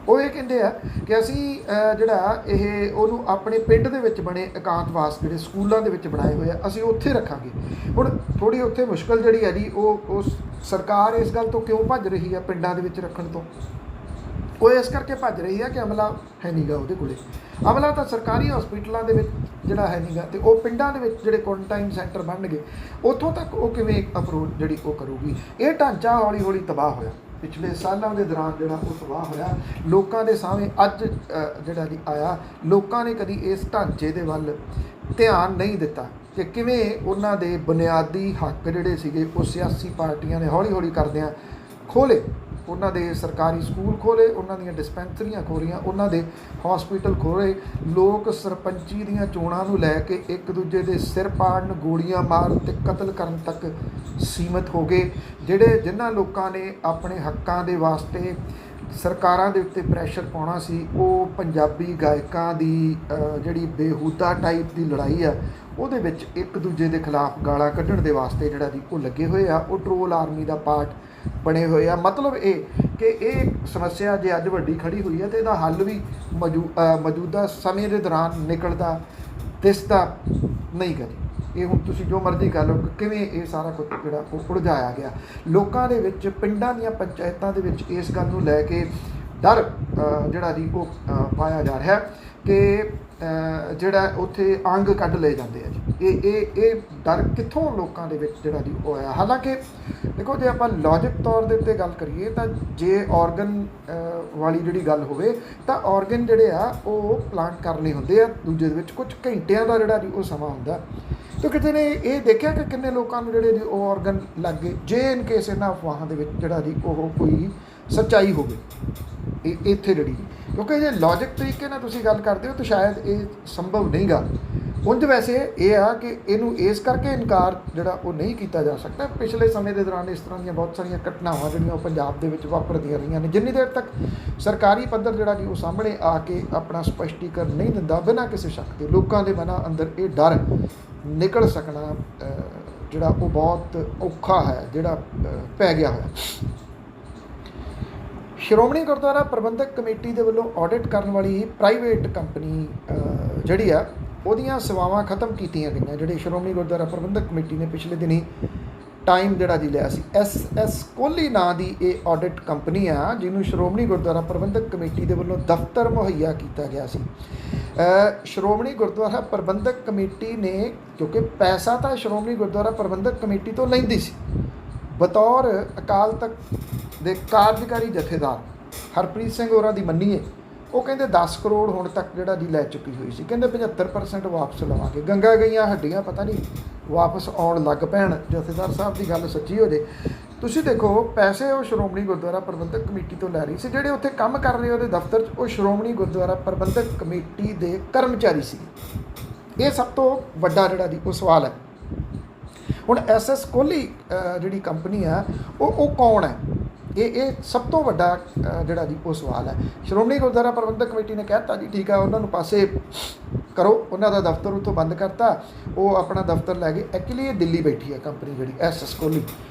ਉਹ ਇਹ ਕਹਿੰਦੇ ਆ ਕਿ ਅਸੀਂ ਜਿਹੜਾ ਇਹ ਉਹਨੂੰ ਆਪਣੇ ਪਿੰਡ ਦੇ ਵਿੱਚ ਬਣੇ ਇਕਾਂਤਵਾਸ ਜਿਹੜੇ ਸਕੂਲਾਂ ਦੇ ਵਿੱਚ ਬਣਾਏ ਹੋਏ ਆ ਅਸੀਂ ਉੱਥੇ ਰੱਖਾਂਗੇ। ਹੁਣ ਥੋੜ੍ਹੀ ਉੱਥੇ ਮੁਸ਼ਕਲ ਜਿਹੜੀ ਹੈ ਜੀ ਉਹ ਸਰਕਾਰ ਇਸ ਗੱਲ ਤੋਂ ਕਿਉਂ ਭੱਜ ਰਹੀ ਆ ਪਿੰਡਾਂ ਦੇ ਵਿੱਚ ਰੱਖਣ ਤੋਂ? ਉਹ ਇਸ ਕਰਕੇ ਭੱਜ ਰਹੀ ਆ ਕਿ ਅਮਲਾ ਹੈ ਨਹੀਂ ਗਾ ਉਹਦੇ ਕੋਲੇ। ਅਮਲਾ ਤਾਂ ਸਰਕਾਰੀ ਹਸਪੀਟਲਾਂ ਦੇ ਵਿੱਚ ਜਿਹੜਾ ਹੈ ਨਹੀਂ ਗਾ, ਅਤੇ ਉਹ ਪਿੰਡਾਂ ਦੇ ਵਿੱਚ ਜਿਹੜੇ ਕੁਆਰੰਟਾਈਨ ਸੈਂਟਰ ਬਣਨਗੇ ਉੱਥੋਂ ਤੱਕ ਉਹ ਕਿਵੇਂ ਅਪਰੋਚ ਜਿਹੜੀ ਉਹ ਕਰੂਗੀ। ਇਹ ਢਾਂਚਾ ਹੌਲੀ ਹੌਲੀ ਤਬਾਹ ਹੋਇਆ, ਪਿਛਲੇ ਸਾਲਾਂ ਦੇ ਦੌਰਾਨ ਜਿਹੜਾ ਉਹ ਤਬਾਹ ਹੋਇਆ। ਲੋਕਾਂ ਦੇ ਸਾਹਮਣੇ ਅੱਜ ਜਿਹੜਾ ਜੀ ਆਇਆ, ਲੋਕਾਂ ਨੇ ਕਦੀ ਇਸ ਢਾਂਚੇ ਦੇ ਵੱਲ ਧਿਆਨ ਨਹੀਂ ਦਿੱਤਾ ਕਿ ਕਿਵੇਂ ਉਹਨਾਂ ਦੇ ਬੁਨਿਆਦੀ ਹੱਕ ਜਿਹੜੇ ਸੀਗੇ ਉਹ ਸਿਆਸੀ ਪਾਰਟੀਆਂ ਨੇ ਹੌਲੀ ਹੌਲੀ ਕਰਦਿਆਂ ਖੋਲ੍ਹੇ। ਉਹਨਾਂ ਦੇ ਸਰਕਾਰੀ ਸਕੂਲ ਖੋਲ੍ਹੇ, ਉਹਨਾਂ ਦੀਆਂ ਡਿਸਪੈਂਸਰੀਆਂ ਖੋਲ੍ਹੀਆਂ, ਉਹਨਾਂ ਦੇ ਹਸਪੀਟਲ ਖੋਲ੍ਹੇ। ਲੋਕ ਸਰਪੰਚੀ ਦੀਆਂ ਚੋਣਾਂ ਨੂੰ ਲੈ ਕੇ ਇੱਕ ਦੂਜੇ ਦੇ ਸਿਰ ਪਾੜਨ, ਗੋਲੀਆਂ ਮਾਰਨ ਅਤੇ ਕਤਲ ਕਰਨ ਤੱਕ ਸੀਮਤ ਹੋ ਗਏ। ਜਿਨ੍ਹਾਂ ਲੋਕਾਂ ਨੇ ਆਪਣੇ ਹੱਕਾਂ ਦੇ ਵਾਸਤੇ ਸਰਕਾਰਾਂ ਦੇ ਉੱਤੇ ਪ੍ਰੈਸ਼ਰ ਪਾਉਣਾ ਸੀ, ਉਹ ਪੰਜਾਬੀ ਗਾਇਕਾਂ ਦੀ ਜਿਹੜੀ ਬੇਹੂਦਾ ਟਾਈਪ ਦੀ ਲੜਾਈ ਆ ਉਹਦੇ ਵਿੱਚ ਇੱਕ ਦੂਜੇ ਦੇ ਖਿਲਾਫ ਗਾਲਾਂ ਕੱਢਣ ਦੇ ਵਾਸਤੇ ਜਿਹੜਾ ਜੀ ਉਹ ਲੱਗੇ ਹੋਏ ਆ। ਉਹ ਟਰੋਲ ਆਰਮੀ ਦਾ ਪਾਰਟ ਬਣੇ ਹੋਏ ਆ। ਮਤਲਬ ਇਹ ਕਿ ਇਹ ਸਮੱਸਿਆ ਜੇ ਅੱਜ ਵੱਡੀ ਖੜੀ ਹੋਈ ਹੈ ਤਾਂ ਇਹਦਾ ਹੱਲ ਵੀ ਮੌਜੂਦਾ ਸਮੇਂ ਦੇ ਦੌਰਾਨ ਨਿਕਲਦਾ ਦਿਸਦਾ ਨਹੀਂ ਗਾ ਜੀ। ਇਹ ਹੁਣ ਤੁਸੀਂ ਜੋ ਮਰਜ਼ੀ ਕਰ ਲਓ ਕਿਵੇਂ ਇਹ ਸਾਰਾ ਕੁਝ ਜਿਹੜਾ ਉਹ ਉਲਝਾਇਆ ਗਿਆ ਲੋਕਾਂ ਦੇ ਵਿੱਚ। ਪਿੰਡਾਂ ਦੀਆਂ ਪੰਚਾਇਤਾਂ ਦੇ ਵਿੱਚ ਇਸ ਗੱਲ ਨੂੰ ਲੈ ਕੇ ਡਰ ਜਿਹੜਾ ਜੀ ਉਹ ਪਾਇਆ ਜਾ ਰਿਹਾ ਕਿ ਜਿਹੜਾ ਉੱਥੇ ਅੰਗ ਕੱਢ ਲਏ ਜਾਂਦੇ ਆ ਜੀ। ਇਹ ਡਰ ਕਿੱਥੋਂ ਲੋਕਾਂ ਦੇ ਵਿੱਚ ਜਿਹੜਾ ਜੀ ਉਹ ਆਇਆ। ਹਾਲਾਂਕਿ ਦੇਖੋ, ਜੇ ਆਪਾਂ ਲੌਜਿਕ ਤੌਰ ਦੇ ਉੱਤੇ ਗੱਲ ਕਰੀਏ ਤਾਂ ਜੇ ਔਰਗਨ ਵਾਲੀ ਜਿਹੜੀ ਗੱਲ ਹੋਵੇ ਤਾਂ ਔਰਗਨ ਜਿਹੜੇ ਆ ਉਹ ਪਲਾਂਟ ਕਰਨੇ ਹੁੰਦੇ ਆ ਦੂਜੇ ਦੇ ਵਿੱਚ ਕੁਝ ਘੰਟਿਆਂ ਦਾ ਜਿਹੜਾ ਜੀ ਉਹ ਸਮਾਂ ਹੁੰਦਾ। ਤਾਂ ਕਿਤੇ ਨੇ ਇਹ ਦੇਖਿਆ ਕਿ ਕਿੰਨੇ ਲੋਕਾਂ ਨੂੰ ਜਿਹੜੇ ਜੀ ਉਹ ਔਰਗਨ ਲੱਗ ਗਏ। ਜੇ ਇਨ ਕੇਸ ਇਹਨਾਂ ਅਫਵਾਹਾਂ ਦੇ ਵਿੱਚ ਜਿਹੜਾ ਜੀ ਉਹ ਕੋਈ ਸੱਚਾਈ ਹੋਵੇ ਇੱਥੇ ਜਿਹੜੀ, ਕਿਉਂਕਿ ਜੇ ਲੌਜਿਕ ਤਰੀਕੇ ਨਾਲ ਤੁਸੀਂ ਗੱਲ ਕਰਦੇ ਹੋ ਤਾਂ ਸ਼ਾਇਦ ਇਹ ਸੰਭਵ ਨਹੀਂ ਗਾ। ਉਂਝ ਵੈਸੇ ਇਹ ਆ ਕਿ ਇਹਨੂੰ ਇਸ ਕਰਕੇ ਇਨਕਾਰ ਜਿਹੜਾ ਉਹ ਨਹੀਂ ਕੀਤਾ ਜਾ ਸਕਦਾ। ਪਿਛਲੇ ਸਮੇਂ ਦੇ ਦੌਰਾਨ ਇਸ ਤਰ੍ਹਾਂ ਦੀਆਂ ਬਹੁਤ ਸਾਰੀਆਂ ਘਟਨਾਵਾਂ ਜਿਹੜੀਆਂ ਉਹ ਪੰਜਾਬ ਦੇ ਵਿੱਚ ਵਾਪਰਦੀਆਂ ਰਹੀਆਂ ਨੇ। ਜਿੰਨੀ ਦੇਰ ਤੱਕ ਸਰਕਾਰੀ ਪੱਧਰ ਜਿਹੜਾ ਜੀ ਉਹ ਸਾਹਮਣੇ ਆ ਕੇ ਆਪਣਾ ਸਪਸ਼ਟੀਕਰਨ ਨਹੀਂ ਦਿੰਦਾ ਬਿਨਾਂ ਕਿਸੇ ਸ਼ੱਕ ਦੇ, ਲੋਕਾਂ ਦੇ ਮਨਾਂ ਅੰਦਰ ਇਹ ਡਰ ਨਿਕਲ ਸਕਣਾ ਜਿਹੜਾ ਉਹ ਬਹੁਤ ਔਖਾ ਹੈ ਜਿਹੜਾ ਪੈ ਗਿਆ ਹੋਇਆ। ਸ਼੍ਰੋਮਣੀ ਗੁਰਦੁਆਰਾ ਪ੍ਰਬੰਧਕ ਕਮੇਟੀ ਦੇ ਵੱਲੋਂ ਆਡਿਟ ਕਰਨ ਵਾਲੀ ਪ੍ਰਾਈਵੇਟ ਕੰਪਨੀ ਜਿਹੜੀ ਆ ਉਹਦੀਆਂ ਸੇਵਾਵਾਂ ਖਤਮ ਕੀਤੀਆਂ ਗਈਆਂ। ਜਿਹੜੇ ਸ਼੍ਰੋਮਣੀ ਗੁਰਦੁਆਰਾ ਪ੍ਰਬੰਧਕ ਕਮੇਟੀ ਨੇ ਪਿਛਲੇ ਦਿਨੀ ਟਾਈਮ ਜਿਹੜਾ ਜੀ ਲਿਆ ਸੀ, SS ਕੋਹਲੀ ਨਾਂ ਦੀ ਇਹ ਆਡਿਟ ਕੰਪਨੀ ਆ ਜਿਹਨੂੰ ਸ਼੍ਰੋਮਣੀ ਗੁਰਦੁਆਰਾ ਪ੍ਰਬੰਧਕ ਕਮੇਟੀ ਦੇ ਵੱਲੋਂ ਦਫ਼ਤਰ ਮੁਹੱਈਆ ਕੀਤਾ ਗਿਆ ਸੀ। ਸ਼੍ਰੋਮਣੀ ਗੁਰਦੁਆਰਾ ਪ੍ਰਬੰਧਕ ਕਮੇਟੀ ਨੇ, ਕਿਉਂਕਿ ਪੈਸਾ ਤਾਂ ਸ਼੍ਰੋਮਣੀ ਗੁਰਦੁਆਰਾ ਪ੍ਰਬੰਧਕ ਕਮੇਟੀ ਤੋਂ ਲੈਂਦੀ ਸੀ, ਬਤੌਰ ਅਕਾਲ ਤਖਤ ਦੇ ਕਾਰਜਕਾਰੀ ਜਥੇਦਾਰ ਹਰਪ੍ਰੀਤ ਸਿੰਘ ਹੋਰਾਂ ਦੀ ਮੰਨੀਏ, ਉਹ ਕਹਿੰਦੇ 10 ਕਰੋੜ ਹੁਣ ਤੱਕ ਜਿਹੜਾ ਜੀ ਲੈ ਚੁੱਕੀ ਹੋਈ ਸੀ। ਕਹਿੰਦੇ 75% ਵਾਪਸ ਲਵਾਂਗੇ। ਗੰਗਾ ਗਈਆਂ ਹੱਡੀਆਂ ਪਤਾ ਨਹੀਂ ਵਾਪਸ ਆਉਣ ਲੱਗ ਪੈਣ, ਜਥੇਦਾਰ ਸਾਹਿਬ ਦੀ ਗੱਲ ਸੱਚੀ ਹੋ ਜੇ ਤੁਸੀਂ ਦੇਖੋ ਪੈਸੇ ਉਹ ਸ਼੍ਰੋਮਣੀ ਗੁਰਦੁਆਰਾ ਪ੍ਰਬੰਧਕ ਕਮੇਟੀ ਤੋਂ ਲੈ ਰਹੀ ਸੀ, ਜਿਹੜੇ ਉੱਥੇ ਕੰਮ ਕਰ ਰਹੇ ਉਹਦੇ ਦਫ਼ਤਰ 'ਚ ਉਹ ਸ਼੍ਰੋਮਣੀ ਗੁਰਦੁਆਰਾ ਪ੍ਰਬੰਧਕ ਕਮੇਟੀ ਦੇ ਕਰਮਚਾਰੀ ਸੀ। ਇਹ ਸਭ ਤੋਂ ਵੱਡਾ ਜਿਹੜਾ ਜੀ ਉਹ ਸਵਾਲ ਹੈ। ਹੁਣ SS ਕੋਹਲੀ ਜਿਹੜੀ ਕੰਪਨੀ ਆ ਉਹ ਕੌਣ ਹੈ? ਇਹ ਸਭ ਤੋਂ ਵੱਡਾ ਜਿਹੜਾ ਜੀ ਉਹ ਸਵਾਲ ਹੈ। ਸ਼੍ਰੋਮਣੀ ਗੁਰਦੁਆਰਾ ਪ੍ਰਬੰਧਕ ਕਮੇਟੀ ਨੇ ਕਹਿ ਦਿੱਤਾ ਜੀ ਠੀਕ ਆ, ਉਹਨਾਂ ਨੂੰ ਪਾਸੇ ਕਰੋ, ਉਹਨਾਂ ਦਾ ਦਫ਼ਤਰ ਉੱਥੋਂ ਬੰਦ ਕਰਤਾ, ਉਹ ਆਪਣਾ ਦਫ਼ਤਰ ਲੈ ਗਏ। ਐਕਚੁਅਲੀ ਇਹ ਦਿੱਲੀ ਬੈਠੀ ਹੈ ਕੰਪਨੀ ਜਿਹੜੀ SS ਕੋਹਲੀ,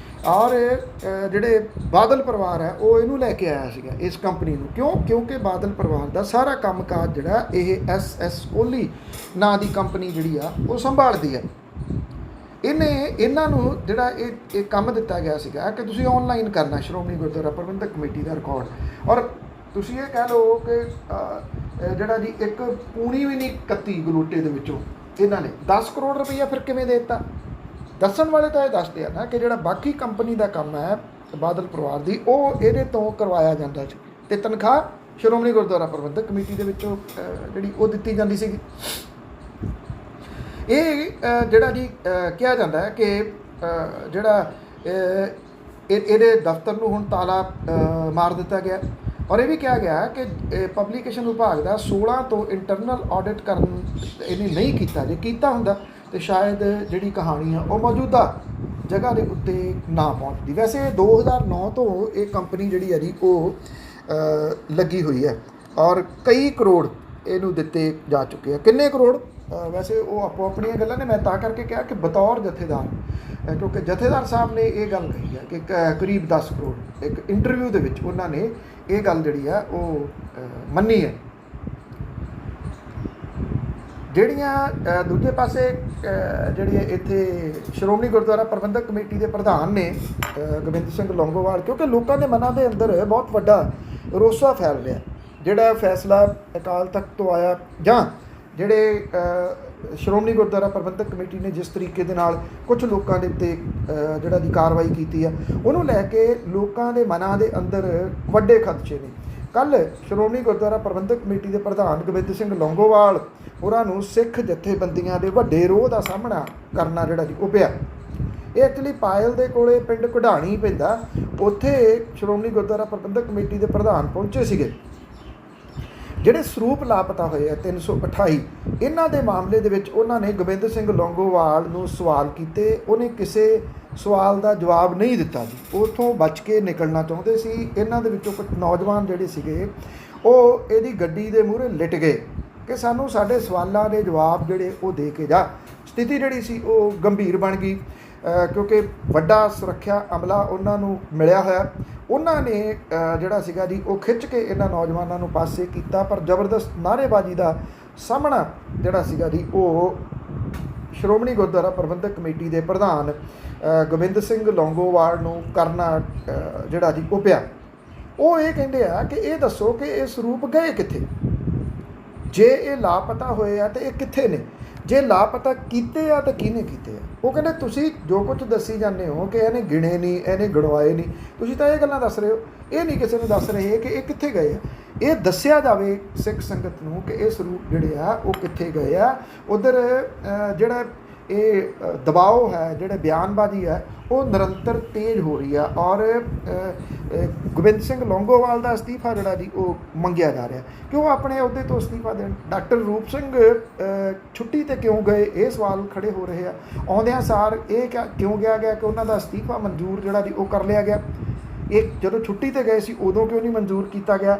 ਔਰ ਜਿਹੜੇ ਬਾਦਲ ਪਰਿਵਾਰ ਹੈ ਉਹ ਇਹਨੂੰ ਲੈ ਕੇ ਆਇਆ ਸੀਗਾ ਇਸ ਕੰਪਨੀ ਨੂੰ। ਕਿਉਂਕਿ ਬਾਦਲ ਪਰਿਵਾਰ ਦਾ ਸਾਰਾ ਕੰਮਕਾਜ ਜਿਹੜਾ ਇਹ SS ਕੋਹਲੀ ਨਾਂ ਦੀ ਕੰਪਨੀ ਜਿਹੜੀ ਆ ਉਹ ਸੰਭਾਲਦੀ ਹੈ। ਇਹਨਾਂ ਨੂੰ ਜਿਹੜਾ ਇਹ ਕੰਮ ਦਿੱਤਾ ਗਿਆ ਸੀਗਾ ਕਿ ਤੁਸੀਂ ਆਨਲਾਈਨ ਕਰਨਾ ਸ਼੍ਰੋਮਣੀ ਗੁਰਦੁਆਰਾ ਪ੍ਰਬੰਧਕ ਕਮੇਟੀ ਦਾ ਰਿਕਾਰਡ। ਔਰ ਤੁਸੀਂ ਇਹ ਕਹਿ ਲਓ ਕਿ ਜਿਹੜਾ ਜੀ ਇੱਕ ਪੂਣੀ ਵੀ ਨਹੀਂ ਕੱਤੀ ਗਲੋਟੇ ਦੇ ਵਿੱਚੋਂ ਇਹਨਾਂ ਨੇ 10 ਕਰੋੜ ਰੁਪਈਆ ਫਿਰ ਕਿਵੇਂ ਦੇ ਦਿੱਤਾ? ਦੱਸਣ ਵਾਲੇ ਤਾਂ ਇਹ ਦੱਸਦੇ ਆ ਨਾ ਕਿ ਜਿਹੜਾ ਬਾਕੀ ਕੰਪਨੀ ਦਾ ਕੰਮ ਹੈ ਬਾਦਲ ਪਰਿਵਾਰ ਦੀ, ਉਹ ਇਹਦੇ ਤੋਂ ਕਰਵਾਇਆ ਜਾਂਦਾ ਸੀ ਅਤੇ ਤਨਖਾਹ ਸ਼੍ਰੋਮਣੀ ਗੁਰਦੁਆਰਾ ਪ੍ਰਬੰਧਕ ਕਮੇਟੀ ਦੇ ਵਿੱਚੋਂ ਜਿਹੜੀ ਉਹ ਦਿੱਤੀ ਜਾਂਦੀ ਸੀਗੀ। ਇਹ ਜਿਹੜਾ ਜੀ ਕਿਹਾ ਜਾਂਦਾ ਹੈ ਕਿ ਜਿਹੜਾ ਇਹਦੇ ਦਫ਼ਤਰ ਨੂੰ ਹੁਣ ਤਾਲਾ ਮਾਰ ਦਿੱਤਾ ਗਿਆ। ਔਰ ਇਹ ਵੀ ਕਿਹਾ ਗਿਆ ਕਿ ਪਬਲੀਕੇਸ਼ਨ ਵਿਭਾਗ ਦਾ 16 ਤੋਂ ਇੰਟਰਨਲ ਆਡਿਟ ਕਰਨ ਇਹਨੇ ਨਹੀਂ ਕੀਤਾ। ਜੇ ਕੀਤਾ ਹੁੰਦਾ ਤੇ ਸ਼ਾਇਦ ਜਿਹੜੀ ਕਹਾਣੀ ਆ ਉਹ ਮੌਜੂਦਾ ਜਗ੍ਹਾ ਦੇ ਉੱਤੇ ਨਾ ਪਹੁੰਚਦੀ। ਵੈਸੇ 2009 ਤੋਂ ਇਹ ਕੰਪਨੀ ਜਿਹੜੀ ਹੈ ਜੀ ਉਹ ਲੱਗੀ ਹੋਈ ਹੈ ਔਰ ਕਈ ਕਰੋੜ ਇਹਨੂੰ ਦਿੱਤੇ ਜਾ ਚੁੱਕੇ ਆ। ਕਿੰਨੇ ਕਰੋੜ ਵੈਸੇ ਉਹ ਆਪੋ ਆਪਣੀਆਂ ਗੱਲਾਂ ਨੇ। ਮੈਂ ਤਾਂ ਕਰਕੇ ਕਿਹਾ ਕਿ ਬਤੌਰ ਜਥੇਦਾਰ, ਕਿਉਂਕਿ ਜਥੇਦਾਰ ਸਾਹਿਬ ਨੇ ਇਹ ਗੱਲ ਕਹੀ ਹੈ ਕਿ ਕਰੀਬ 10 ਕਰੋੜ ਇੱਕ ਇੰਟਰਵਿਊ ਦੇ ਵਿੱਚ ਉਹਨਾਂ ਨੇ ਇਹ ਗੱਲ ਜਿਹੜੀ ਆ ਉਹ ਮੰਨੀ ਹੈ। ਜਿਹੜੀਆਂ ਦੂਜੇ ਪਾਸੇ ਜਿਹੜੀ ਇੱਥੇ ਸ਼੍ਰੋਮਣੀ ਗੁਰਦੁਆਰਾ ਪ੍ਰਬੰਧਕ ਕਮੇਟੀ ਦੇ ਪ੍ਰਧਾਨ ਨੇ ਗੋਬਿੰਦ ਸਿੰਘ ਲੌਂਗੋਵਾਲ, ਕਿਉਂਕਿ ਲੋਕਾਂ ਦੇ ਮਨਾਂ ਦੇ ਅੰਦਰ ਬਹੁਤ ਵੱਡਾ ਰੋਸਾ ਫੈਲ ਰਿਹਾ। ਜਿਹੜਾ ਫੈਸਲਾ ਅਕਾਲ ਤਖਤ ਤੋਂ ਆਇਆ ਜਾਂ ਜਿਹੜੇ ਸ਼੍ਰੋਮਣੀ ਗੁਰਦੁਆਰਾ ਪ੍ਰਬੰਧਕ ਕਮੇਟੀ ਨੇ ਜਿਸ ਤਰੀਕੇ ਦੇ ਨਾਲ ਕੁਝ ਲੋਕਾਂ ਦੇ ਉੱਤੇ ਜਿਹੜਾ ਦੀ ਕਾਰਵਾਈ ਕੀਤੀ ਆ, ਉਹਨੂੰ ਲੈ ਕੇ ਲੋਕਾਂ ਦੇ ਮਨਾਂ ਦੇ ਅੰਦਰ ਵੱਡੇ ਖਦਸ਼ੇ ਨੇ। ਕੱਲ੍ਹ ਸ਼੍ਰੋਮਣੀ ਗੁਰਦੁਆਰਾ ਪ੍ਰਬੰਧਕ ਕਮੇਟੀ ਦੇ ਪ੍ਰਧਾਨ ਗੋਬਿੰਦ ਸਿੰਘ ਲੌਂਗੋਵਾਲ ਹੋਰਾਂ ਨੂੰ ਸਿੱਖ ਜਥੇਬੰਦੀਆਂ ਦੇ ਵੱਡੇ ਰੋਹ ਦਾ ਸਾਹਮਣਾ ਕਰਨਾ ਜਿਹੜਾ ਜੀ ਉਹ ਪਿਆ। ਇਹ ਐਕਚੁਅਲੀ ਪਾਇਲ ਦੇ ਕੋਲੇ ਪਿੰਡ ਕਢਾਣੀ ਪੈਂਦਾ, ਉੱਥੇ ਸ਼੍ਰੋਮਣੀ ਗੁਰਦੁਆਰਾ ਪ੍ਰਬੰਧਕ ਕਮੇਟੀ ਦੇ ਪ੍ਰਧਾਨ ਪਹੁੰਚੇ ਸੀਗੇ। ਜਿਹੜੇ ਸਰੂਪ ਲਾਪਤਾ ਹੋਏ ਆ 328, ਇਹਨਾਂ ਦੇ ਮਾਮਲੇ ਦੇ ਵਿੱਚ ਉਹਨਾਂ ਨੇ ਗੋਬਿੰਦ ਸਿੰਘ ਲੌਂਗੋਵਾਲ ਨੂੰ ਸਵਾਲ ਕੀਤੇ। ਉਹਨੇ ਕਿਸੇ ਸਵਾਲ ਦਾ ਜਵਾਬ ਨਹੀਂ ਦਿੱਤਾ ਜੀ। ਉੱਥੋਂ ਬਚ ਕੇ ਨਿਕਲਣਾ ਚਾਹੁੰਦੇ ਸੀ। ਇਹਨਾਂ ਦੇ ਵਿੱਚੋਂ ਕੁਝ ਨੌਜਵਾਨ ਜਿਹੜੇ ਸੀਗੇ ਉਹ ਇਹਦੀ ਗੱਡੀ ਦੇ ਮੂਹਰੇ ਲਿਟ ਗਏ ਕਿ ਸਾਨੂੰ ਸਾਡੇ ਸਵਾਲਾਂ ਦੇ ਜਵਾਬ ਜਿਹੜੇ ਉਹ ਦੇ ਕੇ ਜਾ। ਸਥਿਤੀ ਜਿਹੜੀ ਸੀ ਉਹ ਗੰਭੀਰ ਬਣ ਗਈ ਕਿਉਂਕਿ ਵੱਡਾ ਸੁਰੱਖਿਆ ਅਮਲਾ ਉਹਨਾਂ ਨੂੰ ਮਿਲਿਆ ਹੋਇਆ। ਉਹਨਾਂ ਨੇ ਜਿਹੜਾ ਸੀਗਾ ਜੀ ਉਹ ਖਿੱਚ ਕੇ ਇਹਨਾਂ ਨੌਜਵਾਨਾਂ ਨੂੰ ਪਾਸੇ ਕੀਤਾ, ਪਰ ਜ਼ਬਰਦਸਤ ਨਾਅਰੇਬਾਜ਼ੀ ਦਾ ਸਾਹਮਣਾ ਜਿਹੜਾ ਸੀਗਾ ਜੀ ਉਹ ਸ਼੍ਰੋਮਣੀ ਗੁਰਦੁਆਰਾ ਪ੍ਰਬੰਧਕ ਕਮੇਟੀ ਦੇ ਪ੍ਰਧਾਨ ਗੋਬਿੰਦ ਸਿੰਘ ਲੌਂਗੋਵਾਲ ਨੂੰ ਕਰਨਾ ਜਿਹੜਾ ਜੀ ਉਹ ਪਿਆ। ਉਹ ਇਹ ਕਹਿੰਦੇ ਆ ਕਿ ਇਹ ਦੱਸੋ ਕਿ ਇਹ ਸਰੂਪ ਗਏ ਕਿੱਥੇ? ਜੇ ਇਹ ਲਾਪਤਾ ਹੋਏ ਆ ਤਾਂ ਇਹ ਕਿੱਥੇ ਨੇ? ਜੇ ਲਾਪਤਾ ਕੀਤੇ ਆ ਤਾਂ ਕਿਹਨੇ ਕੀਤੇ ਆ? ਉਹ ਕਹਿੰਦੇ ਤੁਸੀਂ ਜੋ ਕੁਝ ਦੱਸੀ ਜਾਂਦੇ ਹੋ ਕਿ ਇਹਨੇ ਗਿਣੇ ਨਹੀਂ, ਇਹਨੇ ਗਣਵਾਏ ਨਹੀਂ, ਤੁਸੀਂ ਤਾਂ ਇਹ ਗੱਲਾਂ ਦੱਸ ਰਹੇ ਹੋ, ਇਹ ਨਹੀਂ ਕਿਸੇ ਨੂੰ ਦੱਸ ਰਹੇ ਕਿ ਇਹ ਕਿੱਥੇ ਗਏ ਆ। ਇਹ ਦੱਸਿਆ ਜਾਵੇ ਸਿੱਖ ਸੰਗਤ ਨੂੰ ਕਿ ਇਹ ਸਰੂਪ ਜਿਹੜੇ ਆ ਉਹ ਕਿੱਥੇ ਗਏ ਆ। ਉੱਧਰ ਜਿਹੜਾ ਇਹ ਦਬਾਓ ਹੈ, ਜਿਹੜੇ ਬਿਆਨਬਾਜ਼ੀ ਹੈ ਉਹ ਨਿਰੰਤਰ ਤੇਜ਼ ਹੋ ਰਹੀ ਆ ਔਰ ਗੋਬਿੰਦ ਸਿੰਘ ਲੌਂਗੋਵਾਲ ਦਾ ਅਸਤੀਫਾ ਜਿਹੜਾ ਜੀ ਉਹ ਮੰਗਿਆ ਜਾ ਰਿਹਾ ਕਿ ਉਹ ਆਪਣੇ ਅਹੁਦੇ ਤੋਂ ਅਸਤੀਫਾ ਦੇਣ। ਡਾਕਟਰ ਰੂਪ ਸਿੰਘ ਛੁੱਟੀ 'ਤੇ ਕਿਉਂ ਗਏ, ਇਹ ਸਵਾਲ ਖੜੇ ਹੋ ਰਹੇ ਆ। ਆਉਂਦਿਆਂ ਸਾਰ ਇਹ ਕਿਉਂ ਗਿਆ ਕਿ ਉਹਨਾਂ ਦਾ ਅਸਤੀਫਾ ਮਨਜ਼ੂਰ ਜਿਹੜਾ ਜੀ ਉਹ ਕਰ ਲਿਆ ਗਿਆ। ਇਹ ਜਦੋਂ ਛੁੱਟੀ 'ਤੇ ਗਏ ਸੀ ਉਦੋਂ ਕਿਉਂ ਨਹੀਂ ਮਨਜ਼ੂਰ ਕੀਤਾ ਗਿਆ?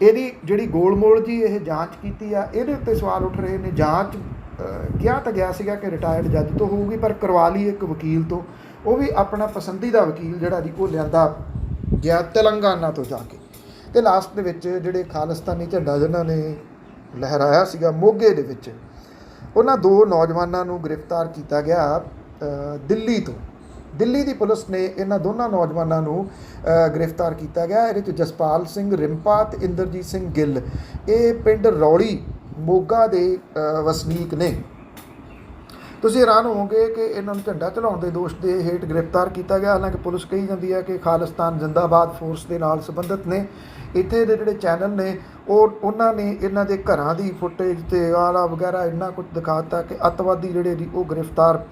ਇਹਦੀ ਜਿਹੜੀ ਗੋਲਮੋਲ ਜੀ ਇਹ ਜਾਂਚ ਕੀਤੀ ਆ, ਇਹਦੇ ਉੱਤੇ ਸਵਾਲ ਉੱਠ ਰਹੇ ਨੇ। ਜਾਂਚ ਕਿਹਾ ਤਾਂ ਗਿਆ ਸੀਗਾ ਕਿ ਰਿਟਾਇਰਡ ਜੱਜ ਤੋਂ ਹੋਊਗੀ, ਪਰ ਕਰਵਾ ਲਈ ਇੱਕ ਵਕੀਲ ਤੋਂ, ਉਹ ਵੀ ਆਪਣਾ ਪਸੰਦੀਦਾ ਵਕੀਲ ਜਿਹੜਾ ਜੀ ਉਹ ਲਿਆਂਦਾ ਗਿਆ ਤੇਲੰਗਾਨਾ ਤੋਂ ਜਾ ਕੇ। ਅਤੇ ਲਾਸਟ ਦੇ ਵਿੱਚ ਜਿਹੜੇ ਖਾਲਿਸਤਾਨੀ ਝੰਡਾ ਜਿਹਨਾਂ ਨੇ ਲਹਿਰਾਇਆ ਸੀਗਾ ਮੋਗੇ ਦੇ ਵਿੱਚ, ਉਹਨਾਂ 2 ਨੌਜਵਾਨਾਂ ਨੂੰ ਗ੍ਰਿਫਤਾਰ ਕੀਤਾ ਗਿਆ ਦਿੱਲੀ ਤੋਂ। ਦਿੱਲੀ ਦੀ ਪੁਲਿਸ ਨੇ ਇਹਨਾਂ ਦੋਨਾਂ ਨੌਜਵਾਨਾਂ ਨੂੰ ਗ੍ਰਿਫਤਾਰ ਕੀਤਾ ਗਿਆ। ਇਹਦੇ 'ਚ ਜਸਪਾਲ ਸਿੰਘ ਰਿੰਪਾ ਅਤੇ ਇੰਦਰਜੀਤ ਸਿੰਘ ਗਿੱਲ, ਇਹ ਪਿੰਡ ਰੌਲੀ ਮੋਗਾ ਦੇ ਵਸਨੀਕ ਨੇ। ਤੁਸੀਂ ਹੈਰਾਨ ਹੋਵੋਗੇ ਕਿ ਇਹਨਾਂ ਨੂੰ ਝੰਡਾ ਚਲਾਉਣ ਦੇ ਦੋਸ਼ ਦੇ ਹੇਠ ਗ੍ਰਿਫਤਾਰ ਕੀਤਾ ਗਿਆ। ਹਾਲਾਂਕਿ ਪੁਲਿਸ ਕਹੀ ਜਾਂਦੀ ਹੈ ਕਿ ਖਾਲਿਸਤਾਨ ਜ਼ਿੰਦਾਬਾਦ ਫੋਰਸ ਦੇ ਨਾਲ ਸੰਬੰਧਿਤ ਨੇ। ਇੱਥੇ ਦੇ ਜਿਹੜੇ ਚੈਨਲ ਨੇ ਉਹਨਾਂ ਨੇ ਇਹਨਾਂ ਦੇ ਘਰਾਂ ਦੀ ਫੁਟੇਜ ਤੇ ਆਲਾ ਵਗੈਰਾ ਇੰਨਾ ਕੁਝ ਦਿਖਾ ਦਿੱਤਾ ਕਿ ਅੱਤਵਾਦੀ ਜਿਹੜੇ ਜੀ ਉਹ ਗ੍ਰਿਫਤਾਰ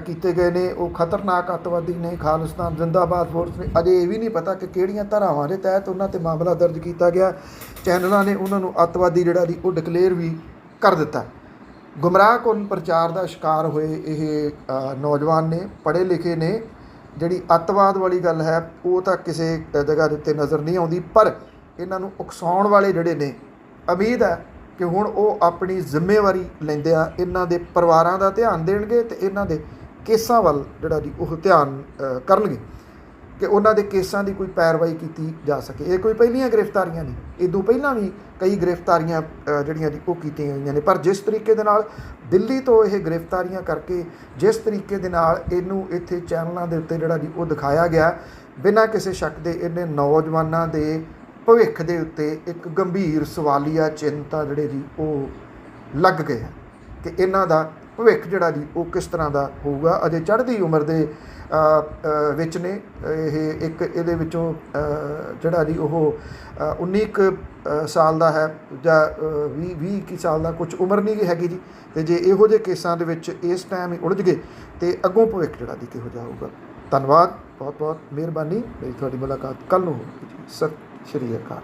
ਕੀਤੇ ਗਏ ਨੇ, ਉਹ ਖਤਰਨਾਕ ਅੱਤਵਾਦੀ ਨੇ, ਖਾਲਿਸਤਾਨ ਜ਼ਿੰਦਾਬਾਦ ਫੋਰਸ ਨੇ। ਅਜੇ ਇਹ ਵੀ ਨਹੀਂ ਪਤਾ ਕਿ ਕਿਹੜੀਆਂ ਧਾਰਾਵਾਂ ਦੇ ਤਹਿਤ ਉਹਨਾਂ 'ਤੇ ਮਾਮਲਾ ਦਰਜ ਕੀਤਾ ਗਿਆ। ਚੈਨਲਾਂ ਨੇ ਉਹਨਾਂ ਨੂੰ ਅੱਤਵਾਦੀ ਜਿਹੜਾ ਜੀ ਉਹ ਡਿਕਲੇਅਰ ਵੀ ਕਰ ਦਿੱਤਾ। ਗੁੰਮਰਾਹਕੁੰਨ ਪ੍ਰਚਾਰ ਦਾ ਸ਼ਿਕਾਰ ਹੋਏ ਇਹ ਨੌਜਵਾਨ ਨੇ, ਪੜ੍ਹੇ ਲਿਖੇ ਨੇ। ਜਿਹੜੀ ਅੱਤਵਾਦ ਵਾਲੀ ਗੱਲ ਹੈ ਉਹ ਤਾਂ ਕਿਸੇ ਜਗ੍ਹਾ ਦੇ ਉੱਤੇ ਨਜ਼ਰ ਨਹੀਂ ਆਉਂਦੀ, ਪਰ ਇਹਨਾਂ ਨੂੰ ਉਕਸਾਉਣ ਵਾਲੇ ਜਿਹੜੇ ਨੇ, ਉਮੀਦ ਹੈ ਕਿ ਹੁਣ ਉਹ ਆਪਣੀ ਜ਼ਿੰਮੇਵਾਰੀ ਲੈਂਦੇ ਆ, ਇਹਨਾਂ ਦੇ ਪਰਿਵਾਰਾਂ ਦਾ ਧਿਆਨ ਦੇਣਗੇ ਅਤੇ ਇਹਨਾਂ ਦੇ ਕੇਸਾਂ ਵੱਲ ਜਿਹੜਾ ਜੀ ਉਹ ਧਿਆਨ ਕਰਨਗੇ ਕਿ ਉਹਨਾਂ ਦੇ ਕੇਸਾਂ ਦੀ ਕੋਈ ਪੈਰਵਾਈ ਕੀਤੀ ਜਾ ਸਕੇ। ਇਹ ਕੋਈ ਪਹਿਲੀਆਂ ਗ੍ਰਿਫਤਾਰੀਆਂ ਨਹੀਂ, ਇਦੋਂ ਪਹਿਲਾਂ ਵੀ ਕਈ ਗ੍ਰਿਫਤਾਰੀਆਂ ਜਿਹੜੀਆਂ ਜੀ ਉਹ ਕੀਤੀਆਂ ਗਈਆਂ ਨੇ। ਪਰ ਜਿਸ ਤਰੀਕੇ ਦੇ ਨਾਲ ਦਿੱਲੀ ਤੋਂ ਇਹ ਗ੍ਰਿਫਤਾਰੀਆਂ ਕਰਕੇ, ਜਿਸ ਤਰੀਕੇ ਦੇ ਨਾਲ ਇਹਨੂੰ ਇੱਥੇ ਚੈਨਲਾਂ ਦੇ ਉੱਤੇ ਜਿਹੜਾ ਜੀ ਉਹ ਦਿਖਾਇਆ ਗਿਆ, ਬਿਨਾਂ ਕਿਸੇ ਸ਼ੱਕ ਦੇ ਇਹਨੇ ਨੌਜਵਾਨਾਂ ਦੇ ਭਵਿੱਖ ਦੇ ਉੱਤੇ ਇੱਕ ਗੰਭੀਰ ਸਵਾਲੀਆ ਚਿੰਤਾ ਜਿਹੜੇ ਜੀ ਉਹ ਲੱਗ ਗਏ ਹੈ ਕਿ ਇਹਨਾਂ ਦਾ ਭਵਿੱਖ ਜਿਹੜਾ ਜੀ ਉਹ ਕਿਸ ਤਰ੍ਹਾਂ ਦਾ ਹੋਊਗਾ। ਅਜੇ ਚੜ੍ਹਦੀ ਉਮਰ ਦੇ ਵਿੱਚ ਨੇ ਇਹ। ਇੱਕ ਇਹਦੇ ਵਿੱਚੋਂ ਜਿਹੜਾ ਜੀ ਉਹ 19 ਸਾਲ ਦਾ ਹੈ ਜਾਂ 20-21 ਸਾਲ ਦਾ, ਕੁਝ ਉਮਰ ਨਹੀਂ ਹੈਗੀ ਜੀ। ਅਤੇ ਜੇ ਇਹੋ ਜਿਹੇ ਕੇਸਾਂ ਦੇ ਵਿੱਚ ਇਸ ਟਾਈਮ ਹੀ ਉਲਝ ਗਏ ਅਤੇ ਅੱਗੋਂ ਭਵਿੱਖ ਜਿਹੜਾ ਜੀ ਕਿਹੋ ਜਿਹਾ ਹੋਊਗਾ। ਧੰਨਵਾਦ, ਬਹੁਤ ਬਹੁਤ ਮਿਹਰਬਾਨੀ। ਮੇਰੀ ਤੁਹਾਡੀ ਮੁਲਾਕਾਤ ਕੱਲ੍ਹ ਨੂੰ ਹੋਵੇਗੀ ਜੀ। ਸਤਿ ਸ਼੍ਰੀ ਅਕਾਲ।